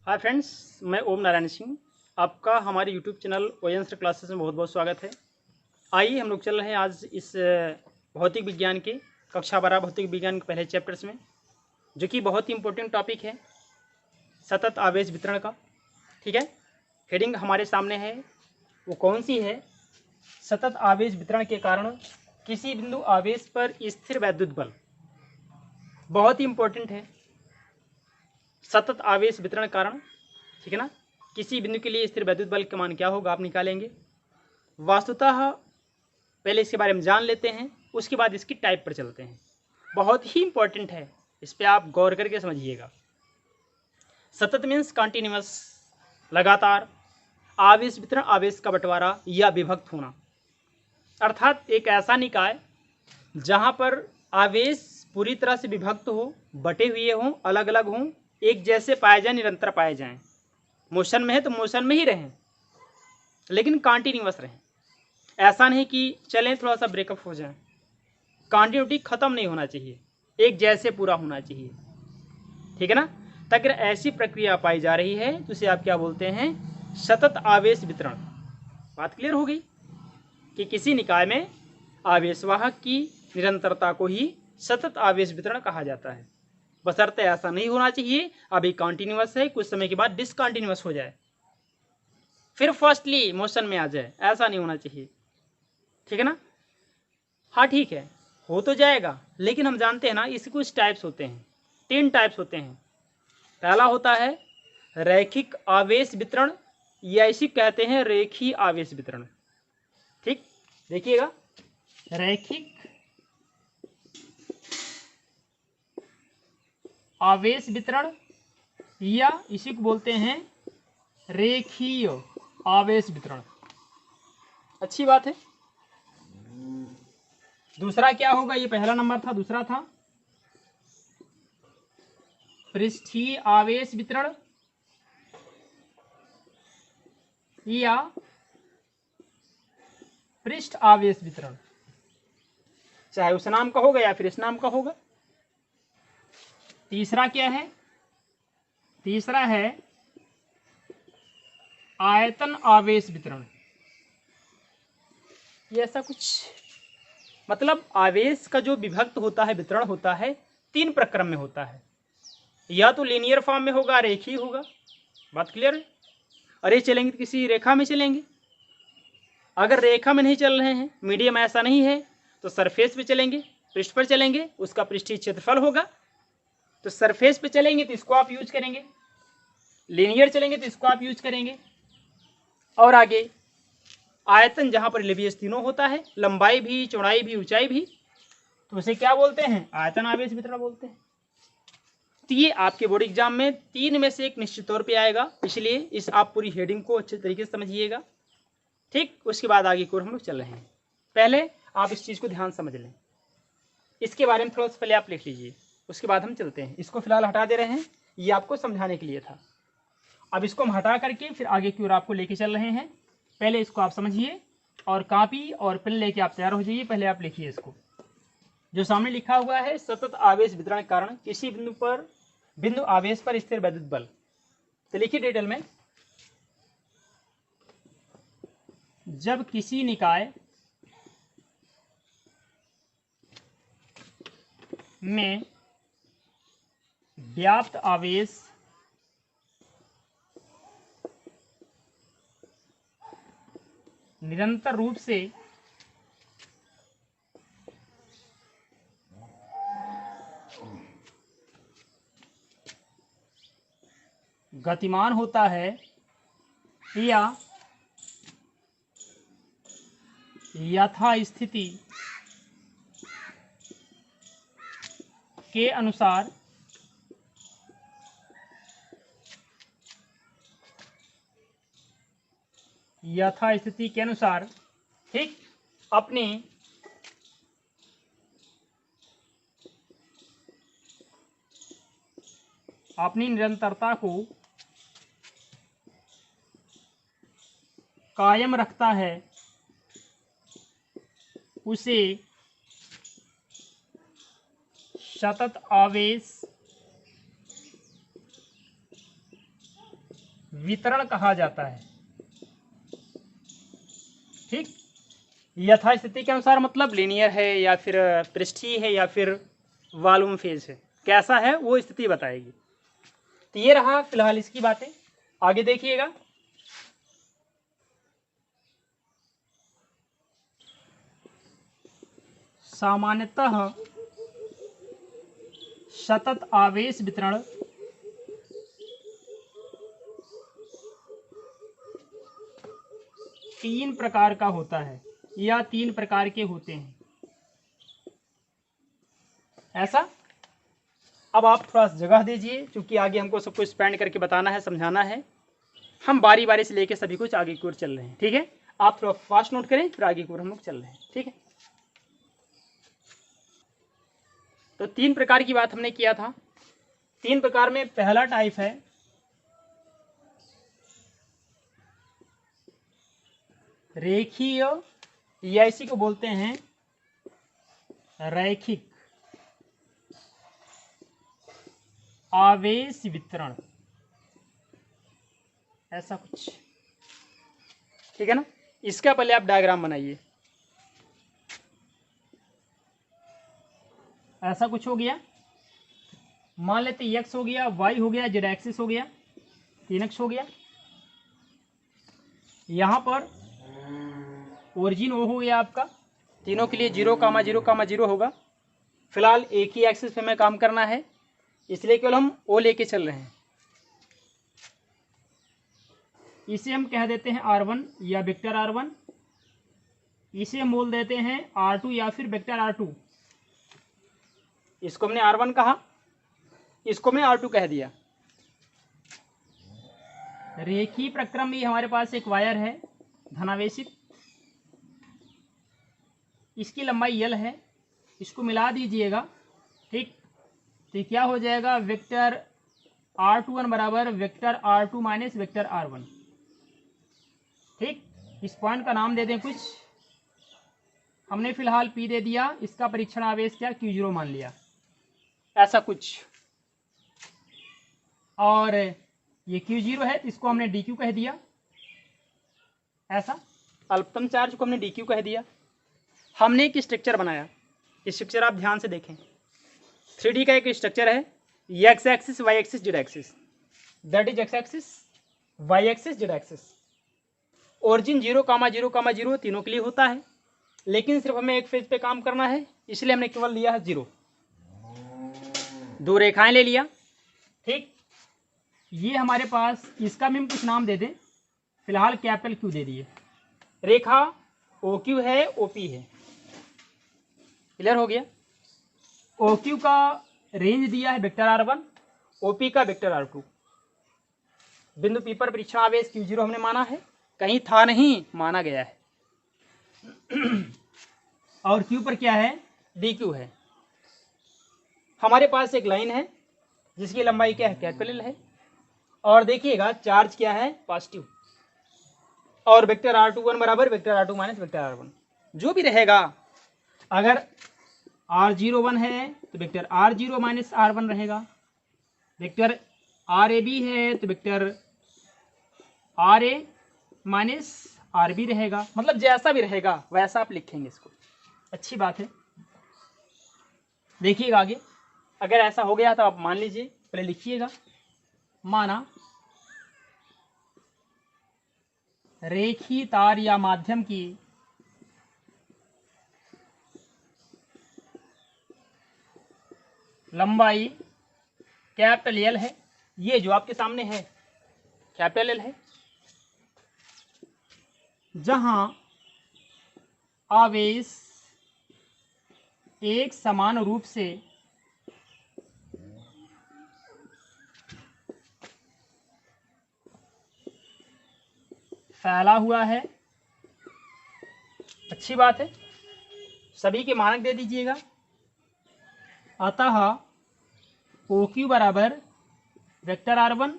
Hi friends, मैं ओम नारायण सिंह। आपका हमारे यूट्यूब चैनल ओएन क्लासेस में बहुत बहुत स्वागत है। आइए हम लोग चल रहे हैं आज इस भौतिक विज्ञान के कक्षा 12 भौतिक विज्ञान के पहले चैप्टर्स में, जो कि बहुत ही इंपॉर्टेंट टॉपिक है सतत आवेश वितरण का। ठीक है, हेडिंग हमारे सामने है, वो कौन सी है? सतत आवेश वितरण के कारण किसी बिंदु आवेश पर स्थिर वैद्युत बल। बहुत ही इंपॉर्टेंट है सतत आवेश वितरण कारण। ठीक है ना, किसी बिंदु के लिए स्थिर वैद्युत बल का मान क्या होगा आप निकालेंगे। वास्तुतः पहले इसके बारे में जान लेते हैं, उसके बाद इसकी टाइप पर चलते हैं। बहुत ही इंपॉर्टेंट है, इस पर आप गौर करके समझिएगा। सतत मीन्स कॉन्टिन्यूअस, लगातार। आवेश वितरण आवेश का बंटवारा या विभक्त होना, अर्थात एक ऐसा निकाय जहां पर आवेश पूरी तरह से विभक्त हो, बटे हुए हों, अलग अलग हों, एक जैसे पाए जाए, निरंतर पाए जाएं। मोशन में है तो मोशन में ही रहें, लेकिन कॉन्टिन्यूअस रहें। ऐसा नहीं कि चलें थोड़ा सा ब्रेकअप हो जाए। कॉन्टिन्यूटी खत्म नहीं होना चाहिए, एक जैसे पूरा होना चाहिए। ठीक है ना, तो अगर ऐसी प्रक्रिया पाई जा रही है तो उसे आप क्या बोलते हैं? सतत आवेश वितरण। बात क्लियर हो गई कि किसी निकाय में आवेशवाहक की निरंतरता को ही सतत आवेश वितरण कहा जाता है। बशर्ते ऐसा नहीं होना चाहिए अभी कॉन्टिन्यूअस है, कुछ समय के बाद डिसकॉन्टिन्यूअस हो जाए, फिर फर्स्टली मोशन में आ जाए, ऐसा नहीं होना चाहिए। ठीक है ना। हाँ ठीक है, हो तो जाएगा, लेकिन हम जानते हैं ना इसके कुछ टाइप्स होते हैं। 3 टाइप्स होते हैं। पहला होता है रैखिक आवेश वितरण, या इसी कहते हैं रेखीय आवेश वितरण। ठीक, देखिएगा, रैखिक आवेश वितरण या इसी को बोलते हैं रेखीय आवेश वितरण। अच्छी बात है। दूसरा क्या होगा? ये पहला नंबर था, दूसरा था पृष्ठीय आवेश वितरण या पृष्ठ आवेश वितरण, चाहे उस नाम का होगा या फिर इस नाम का होगा। तीसरा क्या है? तीसरा है आयतन आवेश वितरण। ये ऐसा कुछ, मतलब आवेश का जो विभक्त होता है, वितरण होता है, 3 प्रक्रम में होता है। या तो लीनियर फॉर्म में होगा, रेखीय होगा। बात क्लियर है? अरे चलेंगे तो किसी रेखा में चलेंगे। अगर रेखा में नहीं चल रहे हैं, मीडियम ऐसा नहीं है, तो सरफेस पे चलेंगे, पृष्ठ पर चलेंगे, उसका पृष्ठीय क्षेत्रफल होगा। तो सरफेस पे चलेंगे तो इसको आप यूज करेंगे, लीनियर चलेंगे तो इसको आप यूज करेंगे। और आगे आयतन, जहां पर लेवियस तीनों होता है, लंबाई भी, चौड़ाई भी, ऊंचाई भी, तो उसे क्या बोलते हैं? आयतन आवेश वितरण बोलते हैं। तो ये आपके बोर्ड एग्जाम में 3 में से एक निश्चित तौर पे आएगा, इसलिए इस आप पूरी हेडिंग को अच्छे तरीके से समझिएगा। ठीक, उसके बाद आगे की ओर हम लोग चल रहे हैं। पहले आप इस चीज़ को ध्यान समझ लें, इसके बारे में थोड़ा सा पहले आप लिख लीजिए, उसके बाद हम चलते हैं। इसको फिलहाल हटा दे रहे हैं, ये आपको समझाने के लिए था। अब इसको हम हटा करके फिर आगे की ओर आपको लेके चल रहे हैं। पहले इसको आप समझिए और कॉपी और पेन लेके आप तैयार हो जाइए। पहले आप लिखिए इसको, जो सामने लिखा हुआ है, सतत आवेश वितरण के कारण किसी बिंदु आवेश पर स्थिर वैद्युत बल। तो लिखिए डिटेल में, जब किसी निकाय में व्याप्त आवेश निरंतर रूप से गतिमान होता है या यथास्थिति के अनुसार ठीक अपनी निरंतरता को कायम रखता है, उसे सतत आवेश वितरण कहा जाता है। ठीक, यथास्थिति के अनुसार मतलब लीनियर है या फिर पृष्ठीय है या फिर वॉल्यूम फेज है, कैसा है वो स्थिति बताएगी। तो ये रहा फिलहाल इसकी बातें। आगे देखिएगा, सामान्यतः सतत आवेश वितरण तीन प्रकार का होता है या तीन प्रकार के होते हैं, ऐसा। अब आप थोड़ा सा जगह दीजिए, क्योंकि आगे हमको सब कुछ स्पेंड करके बताना है, समझाना है। हम बारी बारी से लेके सभी कुछ आगे की ओर चल रहे हैं, ठीक है। आप थोड़ा फास्ट नोट करें, फिर आगे की ओर हम लोग चल रहे हैं, ठीक है। तो तीन प्रकार की बात हमने किया था। तीन प्रकार में पहला टाइप है रेखीय, या इसी को बोलते हैं रैखिक आवेश वितरण, ऐसा कुछ, ठीक है ना। इसका पहले आप डायग्राम बनाइए, ऐसा कुछ हो गया। मान लेते एक्स हो गया, वाई हो गया, जेड एक्सिस हो गया, 3x हो गया। यहां पर ओरिजिन ओ हो गया आपका, तीनों के लिए 0,0,0 होगा। फिलहाल एक ही एक्सिस पे हमें काम करना है, इसलिए केवल हम ओ लेके चल रहे हैं। इसे हम कह देते हैं R1 या वेक्टर R1। इसे हम बोल देते हैं R2 या फिर वेक्टर R2। इसको हमने R1 कहा, इसको हमने R2 कह दिया। रेखीय प्रक्रम में हमारे पास एक वायर है धनावेशित, इसकी लंबाई L है, इसको मिला दीजिएगा, ठीक। तो क्या हो जाएगा, वेक्टर R21 बराबर vector R2 minus vector R1, ठीक। इस पॉइंट का नाम दे दें कुछ, हमने फिलहाल P दे दिया, इसका परीक्षण आवेश क्या Q0 मान लिया, ऐसा कुछ। और ये Q0 है, इसको हमने DQ कह दिया, ऐसा। अल्पतम चार्ज को हमने DQ कह दिया। हमने एक स्ट्रक्चर बनाया, स्ट्रक्चर आप ध्यान से देखें। 3D का एक स्ट्रक्चर है, X axis, Y axis, Z axis, that is X axis, Y axis, Z axis. Origin 0,0,0 तीनों के लिए होता है, लेकिन सिर्फ हमें एक फेज पे काम करना है, इसलिए हमने केवल लिया है 0, दो रेखाएं ले लिया, ठीक। ये हमारे पास, इसका भी हम कुछ नाम दे दें, फिलहाल कैपिटल क्यू दे दिए। रेखा OQ है, OP है, क्लियर हो गया। OQ का रेंज दिया है वेक्टर R1, OP का वेक्टर R2। बिंदु P पर परीक्षण आवेश Q0 हमने माना है, कहीं था नहीं, माना गया है। और Q पर क्या है, DQ है। हमारे पास एक लाइन है जिसकी लंबाई क्या है, कैपिटल L है। और देखिएगा चार्ज क्या है, पॉजिटिव। और वेक्टर R21 बराबर vector R2 minus vector R1, जो भी रहेगा। अगर R01 है तो वेक्टर R0 माइनस R1 रहेगा, वेक्टर RAB है तो वेक्टर RA माइनस RB रहेगा, मतलब जैसा भी रहेगा वैसा आप लिखेंगे इसको, अच्छी बात है। देखिएगा आगे, अगर ऐसा हो गया तो आप मान लीजिए, पहले लिखिएगा। माना रेखीय तार या माध्यम की लंबाई कैपिटल L है, ये जो आपके सामने है कैपिटल L है, जहां आवेश एक समान रूप से फैला हुआ है, अच्छी बात है। सभी के मानक दे दीजिएगा। अतः OQ बराबर वेक्टर R1,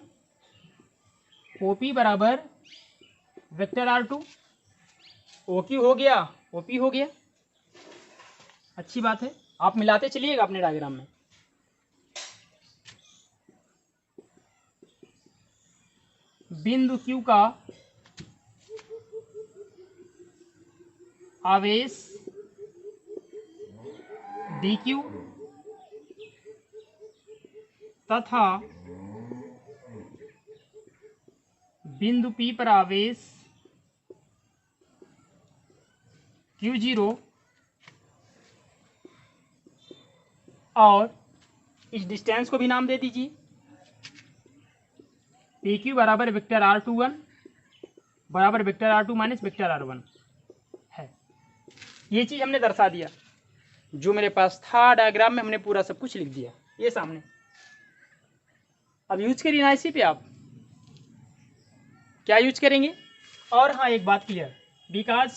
OP बराबर वेक्टर R2, OQ हो गया, OP हो गया, अच्छी बात है। आप मिलाते चलिएगा अपने डायग्राम में। बिंदु Q का आवेश dq तथा बिंदु P पर आवेश q0 और इस डिस्टेंस को भी नाम दे दीजिए। PQ बराबर वेक्टर r21 बराबर vector r2 minus vector r1 है। ये चीज हमने दर्शा दिया, जो मेरे पास था डायग्राम में हमने पूरा सब कुछ लिख दिया ये सामने। अब यूज करिए ना इसी पे, आप क्या यूज करेंगे। और हाँ, एक बात क्लियर, बिकॉज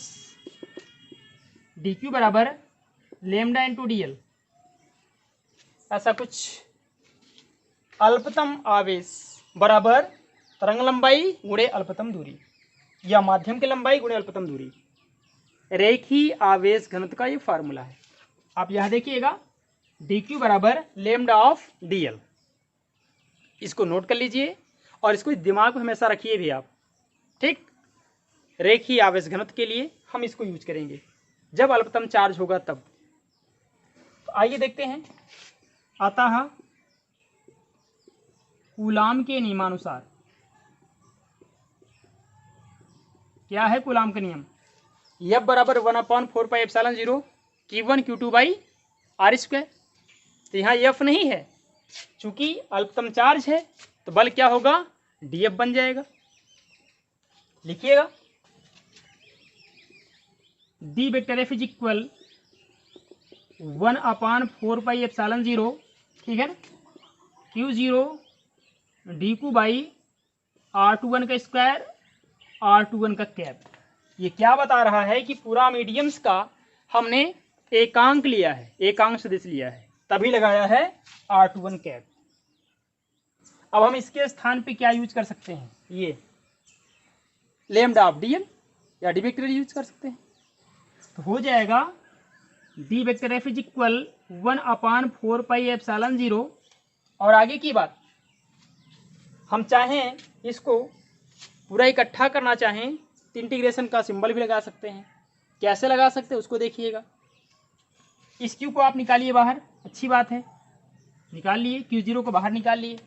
dq बराबर लेमडा इंटू dl, ऐसा कुछ अल्पतम आवेश बराबर तरंग लंबाई गुणे अल्पतम दूरी, या माध्यम की लंबाई गुणे अल्पतम दूरी, रेखीय आवेश घनत्व का ये फार्मूला है। आप यह देखिएगा, dq बराबर लेमडा ऑफ dl, इसको नोट कर लीजिए और इसको दिमाग में हमेशा रखिए भी आप, ठीक। रेखीय आवेश घनत्व के लिए हम इसको यूज करेंगे जब अल्पतम चार्ज होगा तब। तो आइए देखते हैं। अतः कूलाम के नियमानुसार, क्या है कूलाम का नियम, F बराबर 1/4πε0 Q1 Q2 by are square. तो यहाँ F नहीं है, चूंकि अल्पतम चार्ज है तो बल क्या होगा, dF बन जाएगा। लिखिएगा, d vector F is equal 1/4πε0, ठीक है ना, Q0 dQ बाई R21 का स्क्वायर R21 का कैप। ये क्या बता रहा है कि पूरा मीडियम्स का हमने एकांक लिया है, एकांक सदिश लिया है, तभी लगाया है R21 कैप। अब हम इसके स्थान पे क्या यूज कर सकते हैं, ये लेमडा ऑफ dl या डी वेक्टर यूज कर सकते हैं। तो हो जाएगा D vector F is equal 1/4πε0। और आगे की बात, हम चाहें इसको पूरा इकट्ठा करना चाहें तो इंटीग्रेशन का सिंबल भी लगा सकते हैं। कैसे लगा सकते हैं उसको देखिएगा। इस क्यू को आप निकालिए बाहर, अच्छी बात है, निकाल लिए, Q0 को बाहर निकाल लिए।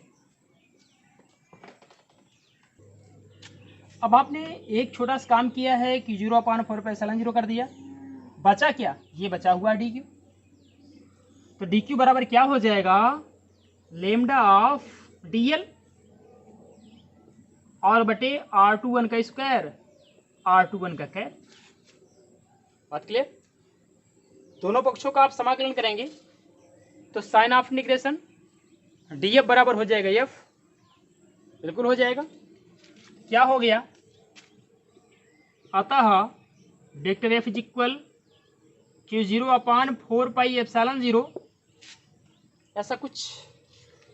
अब आपने एक छोटा सा काम किया है, Q0/4πε0 कर दिया, बचा क्या, ये बचा हुआ dq। तो dq बराबर क्या हो जाएगा, लेमडा ऑफ dl और बटे R21 का स्क्वायर R21 का कैप। बात क्लियर। दोनों पक्षों का आप समाकलन करेंगे तो साइन ऑफ इंटीग्रेशन df बराबर हो जाएगा f, बिल्कुल हो जाएगा। क्या हो गया, अतः vector f is equal Q0/4πε0, ऐसा कुछ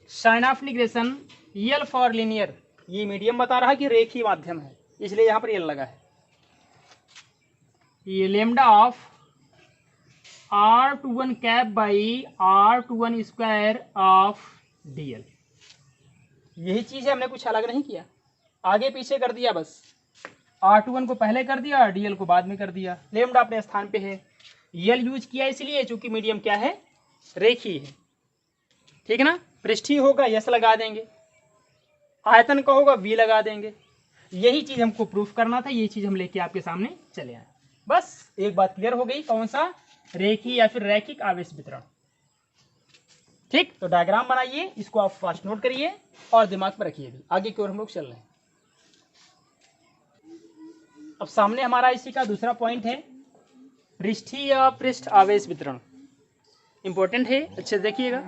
साइन ऑफ इंटीग्रेशन यल फॉर लीनियर, ये मीडियम बता रहा है कि रेखीय माध्यम है, इसलिए यहां पर यल लगा है। ये lambda of R21 cap by R21 square of dl, यही चीज है, हमने कुछ अलग नहीं किया, आगे पीछे कर दिया बस। R21 को पहले कर दिया, dl को बाद में कर दिया। लेमडा अपने स्थान पे है, यल यूज किया इसलिए चूंकि मीडियम क्या है, रेखीय है, ठीक है ना। पृष्ठीय होगा यस लगा देंगे, आयतन का होगा वी लगा देंगे। यही चीज हमको प्रूफ करना था, यही चीज हम लेके आपके सामने चले आए। बस एक बात क्लियर हो गई, कौन सा, रेखीय या फिर रैखिक आवेश वितरण। ठीक, तो डायग्राम बनाइए, इसको आप फास्ट नोट करिए और दिमाग में रखिए भी। आगे की ओर हम लोग चल रहे हैं। अब सामने हमारा इसी का दूसरा पॉइंट है, पृष्ठीय या पृष्ठ आवेश वितरण। इंपॉर्टेंट है, अच्छे से देखिएगा।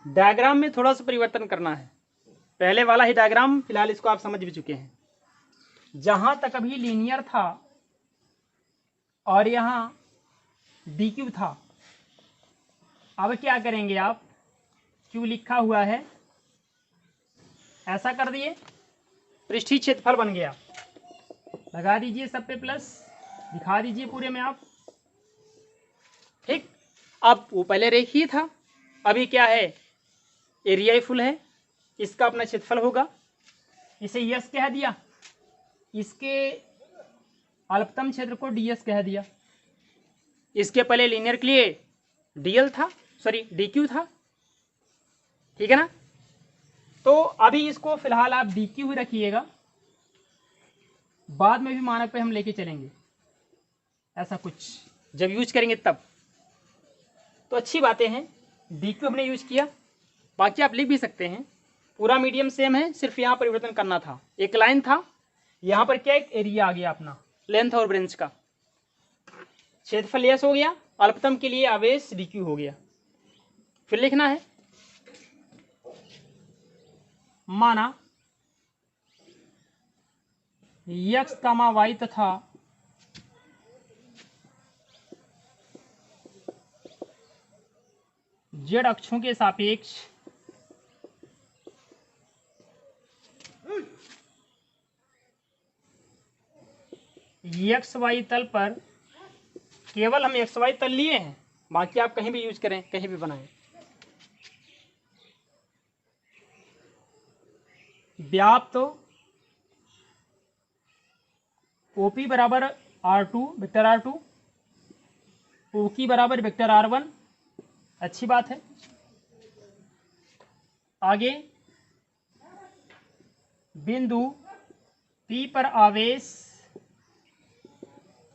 डायग्राम में थोड़ा सा परिवर्तन करना है, पहले वाला ही डायग्राम फिलहाल इसको आप समझ भी चुके हैं। जहां तक अभी लीनियर था और यहां dq था, अब क्या करेंगे आप, q लिखा हुआ है, ऐसा कर दिए, पृष्ठीय क्षेत्रफल बन गया, लगा दीजिए सब पे प्लस, दिखा दीजिए पूरे में आप। ठीक, अब वो पहले रेखीय था, अभी क्या है, एरिया फुल है, इसका अपना क्षेत्रफल होगा, इसे यस कह दिया, इसके अल्पतम क्षेत्र को डीएस कह दिया। इसके पहले लीनियर के लिए डीएल था, सॉरी डीक्यू था, ठीक है ना। तो अभी इसको फिलहाल आप डीक्यू ही रखिएगा, बाद में भी मानक पे हम लेके चलेंगे, ऐसा कुछ जब यूज करेंगे तब। तो अच्छी बातें हैं, डीक्यू हमने यूज किया, बाकी आप लिख भी सकते हैं, पूरा मीडियम सेम है, सिर्फ यहाँ परिवर्तन करना था। एक लाइन था, यहाँ पर क्या एक एरिया आ गया अपना, लेंथ और ब्रेंच का। क्षेत्रफल यस हो गया, अल्पतम के लिए आवेश डीक्यू हो गया। फिर लिखना है, माना x, y तथा z अक्षों के सापेक्ष XY तल पर, केवल हम XY तल लिए हैं, बाकी आप कहीं भी यूज करें, कहीं भी बनाएं। व्याप्त OP बराबर R2 वेक्टर R2, OQ बराबर वेक्टर R1, अच्छी बात है। आगे बिंदु P पर आवेश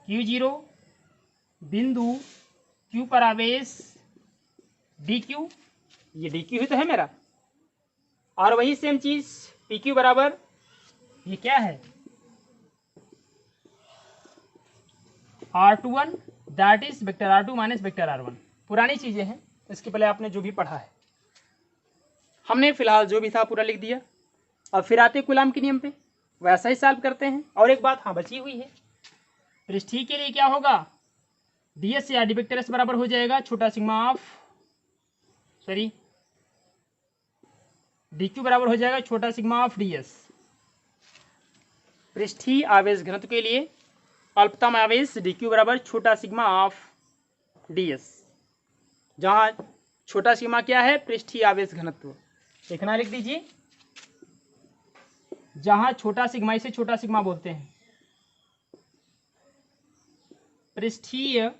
Q0, बिंदु Q पर आवेश DQ, ये DQ ही तो है मेरा, और वही सेम चीज PQ बराबर, ये क्या है R21, that is vector R2 minus vector R1। पुरानी चीजें हैं, इसके पहले आपने जो भी पढ़ा है, हमने फिलहाल जो भी था पूरा लिख दिया। अब फिर आते कूलाम के नियम पे, वैसा ही सॉल्व करते हैं। और एक बात हाँ बची हुई है, पृष्ठीय के लिए क्या होगा, डीएस या डी वेक्टर एस बराबर हो जाएगा छोटा सिग्मा ऑफ, सॉरी डीक्यू बराबर हो जाएगा छोटा सिग्मा ऑफ डीएस। पृष्ठीय आवेश घनत्व के लिए अल्पतम आवेश डीक्यू बराबर छोटा सिग्मा ऑफ डीएस, जहां छोटा सिग्मा क्या है, पृष्ठीय आवेश घनत्व। लिखना लिख दीजिए, जहां छोटा सिग्मा, इसे छोटा सिग्मा बोलते हैं, पृष्ठीय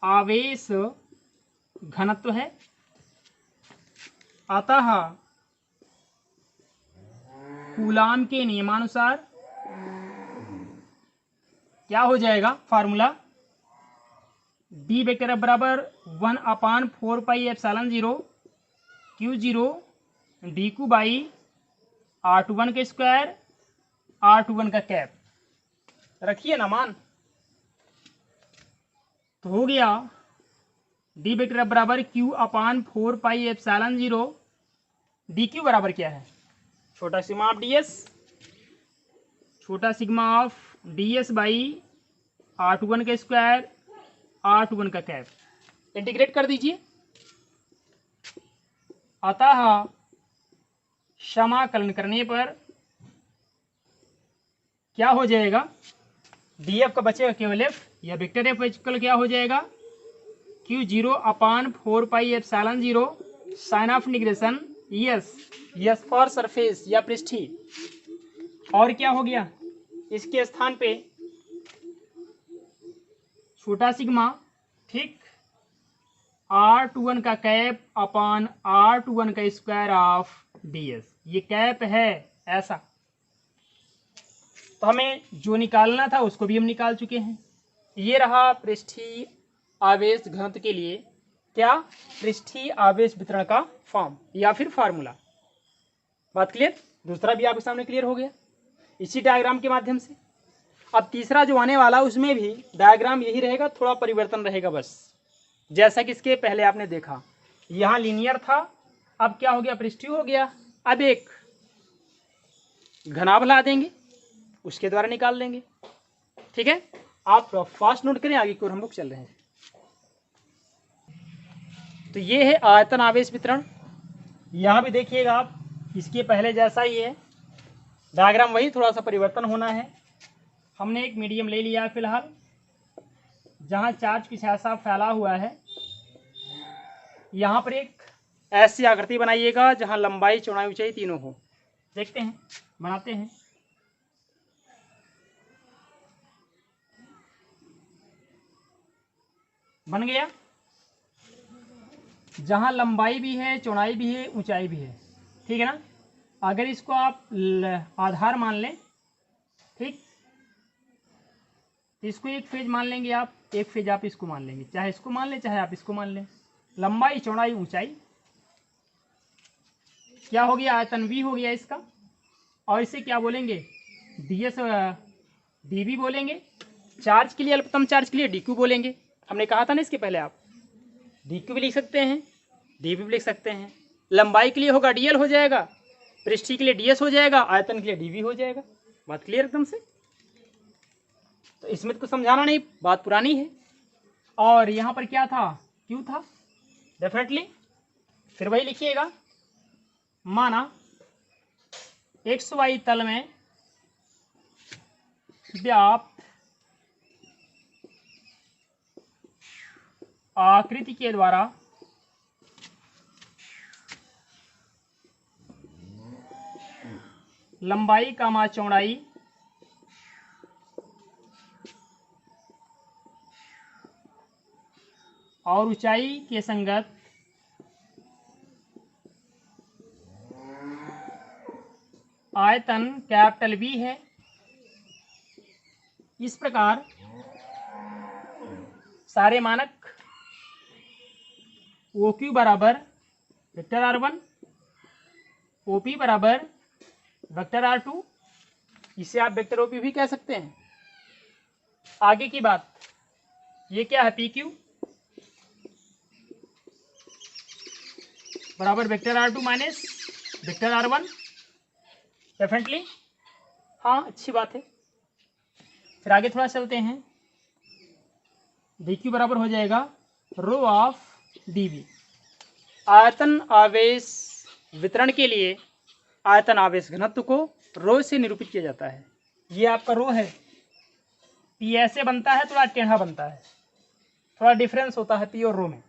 आवेश घनत्व है। अतः कूलाम के नियमानुसार क्या हो जाएगा फार्मूला, डी वेक्टर बराबर 1/4πε0 Q0 DQ बाई R21 के स्क्वायर R21 का कैप, रखिए ना मान। तो हो गया डी वेक्टर बराबर Q/4πε0 DQ बराबर क्या है, छोटा सिग्मा ऑफ डीएस, छोटा sigma of DS by R21 का स्क्वायर R21 का कैप। इंटीग्रेट कर दीजिए, अतः समाकलन करने पर क्या हो जाएगा, डीएफ का बचेगा केवल एफ, या वेक्टर एफ इक्वल क्या हो जाएगा, Q0/4πε0 साइन ऑफ इंटीग्रेशन यस, यस फॉर सरफेस या पृष्ठीय, और क्या हो गया, इसके स्थान पे छोटा सिग्मा, ठीक, R21 का कैप अपान R21 का स्क्वायर ऑफ डीएस, ये कैप है ऐसा। तो हमें जो निकालना था उसको भी हम निकाल चुके हैं। ये रहा पृष्ठीय आवेश घनत्व के लिए क्या, पृष्ठीय आवेश वितरण का फॉर्म या फिर फार्मूला। बात क्लियर, दूसरा भी आपके सामने क्लियर हो गया इसी डायग्राम के माध्यम से। अब तीसरा जो आने वाला उसमें भी डायग्राम यही रहेगा, थोड़ा परिवर्तन रहेगा बस, जैसा कि इसके पहले आपने देखा, यहाँ लीनियर था, अब क्या हो गया, पृष्ठीय हो गया। अब एक घनाभ ला देंगे, उसके द्वारा निकाल लेंगे, ठीक है। आप फास्ट नोट करें, आगे की ओर हम लोग चल रहे हैं। तो ये है आयतन आवेश वितरण, यहाँ भी देखिएगा आप, इसके पहले जैसा ही है डायग्राम, वही थोड़ा सा परिवर्तन होना है। हमने एक मीडियम ले लिया है फिलहाल, जहाँ चार्ज कुछ ऐसा फैला हुआ है। यहाँ पर एक ऐसी आकृति बनाइएगा जहाँ लंबाई चौड़ाई ऊंचाई तीनों हो, देखते हैं, बनाते हैं। बन गया। जहाँ लंबाई भी है, चौड़ाई भी है, ऊंचाई भी है, ठीक है ना। अगर इसको आप आधार मान लें, ठीक, इसको एक फेज मान लेंगे आप, एक फेज आप इसको मान लेंगे, चाहे इसको मान लें चाहे आप इसको मान लें। लंबाई चौड़ाई ऊंचाई क्या हो गया, आयतन V हो गया इसका। और इसे क्या बोलेंगे, ds dV बोलेंगे। चार्ज के लिए, अल्पतम चार्ज के लिए dq बोलेंगे। हमने कहा था ना इसके पहले, आप dq भी लिख सकते हैं, dV भी लिख सकते हैं। लंबाई के लिए होगा dl हो जाएगा, पृष्ठीय के लिए ds हो जाएगा, आयतन के लिए dV हो जाएगा। बात क्लियर एकदम से। तो इसमें तो समझाना नहीं, बात पुरानी है। और यहाँ पर क्या था, Q था डेफिनेटली। फिर वही लिखिएगा, माना XY तल में व्याप्त आकृति के द्वारा लंबाई का चौड़ाई और ऊंचाई के संगत आयतन कैपिटल V है। इस प्रकार सारे मानक OQ बराबर वेक्टर R1, OP बराबर वेक्टर R2, इसे आप वेक्टर OP भी कह सकते हैं। आगे की बात, ये क्या है, PQ बराबर vector R2 minus vector R1, definitely हाँ, अच्छी बात है। फिर आगे थोड़ा चलते हैं, dq बराबर हो जाएगा रो ऑफ dv। आयतन आवेश वितरण के लिए आयतन आवेश घनत्व को रो से निरूपित किया जाता है। ये आपका रो है, P ऐसे बनता है, थोड़ा टेढ़ा बनता है, थोड़ा डिफरेंस होता है P और रो में।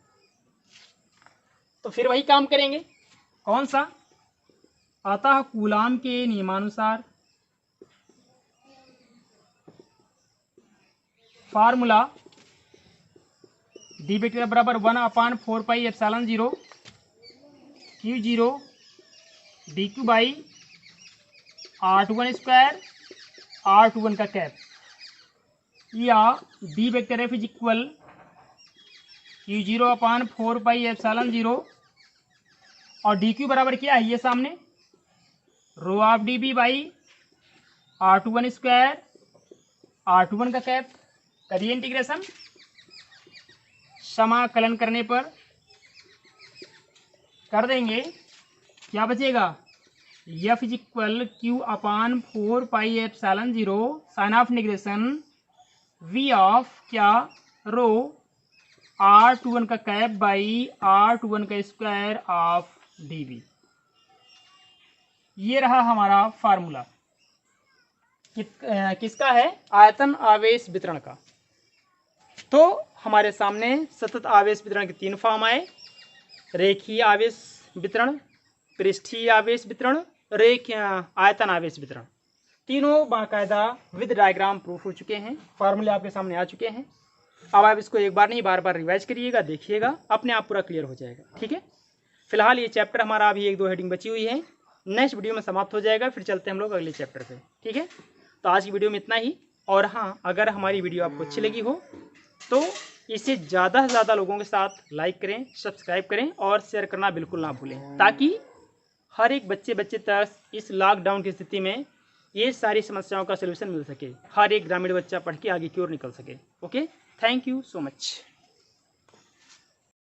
तो फिर वही काम करेंगे, कौन सा, अतः कूलाम के नियमानुसार फार्मूला डी वेक्टर बराबर 1/4πε0 Q0 dq by R21 square R21 का कैप, या D vector F is equal Q0/4πε0 और dq बराबर क्या है, ये सामने rho of dv by R21 square R21 का कैप। करिए इंटीग्रेशन, समाकलन करने पर कर देंगे, क्या बचेगा, F is equal Q/4πε0 sign of integration V of क्या, रो R21 का कैप बाई R21 का स्क्वायर ऑफ dv। ये रहा हमारा फार्मूला किसका है, आयतन आवेश वितरण का। तो हमारे सामने सतत आवेश वितरण के 3 फॉर्म आए, रेखीय आवेश वितरण, पृष्ठीय आवेश वितरण, आयतन आवेश वितरण। तीनों बाकायदा विद डायग्राम प्रूफ हो चुके हैं, फार्मूले आपके सामने आ चुके हैं। अब आप इसको एक बार नहीं बार बार रिवाइज करिएगा, देखिएगा, अपने आप पूरा क्लियर हो जाएगा। ठीक है, फिलहाल ये चैप्टर हमारा अभी 1-2 हेडिंग बची हुई है, नेक्स्ट वीडियो में समाप्त हो जाएगा, फिर चलते हैं हम लोग अगले चैप्टर पे। ठीक है, तो आज की वीडियो में इतना ही। और हाँ, अगर हमारी वीडियो आपको अच्छी लगी हो तो इसे ज़्यादा से ज़्यादा लोगों के साथ लाइक करें, सब्सक्राइब करें और शेयर करना बिल्कुल ना भूलें, ताकि हर एक बच्चे तक इस लॉकडाउन की स्थिति में ये सारी समस्याओं का सलूशन मिल सके, हर एक ग्रामीण बच्चा पढ़ के आगे की ओर निकल सके। Okay, thank you so much.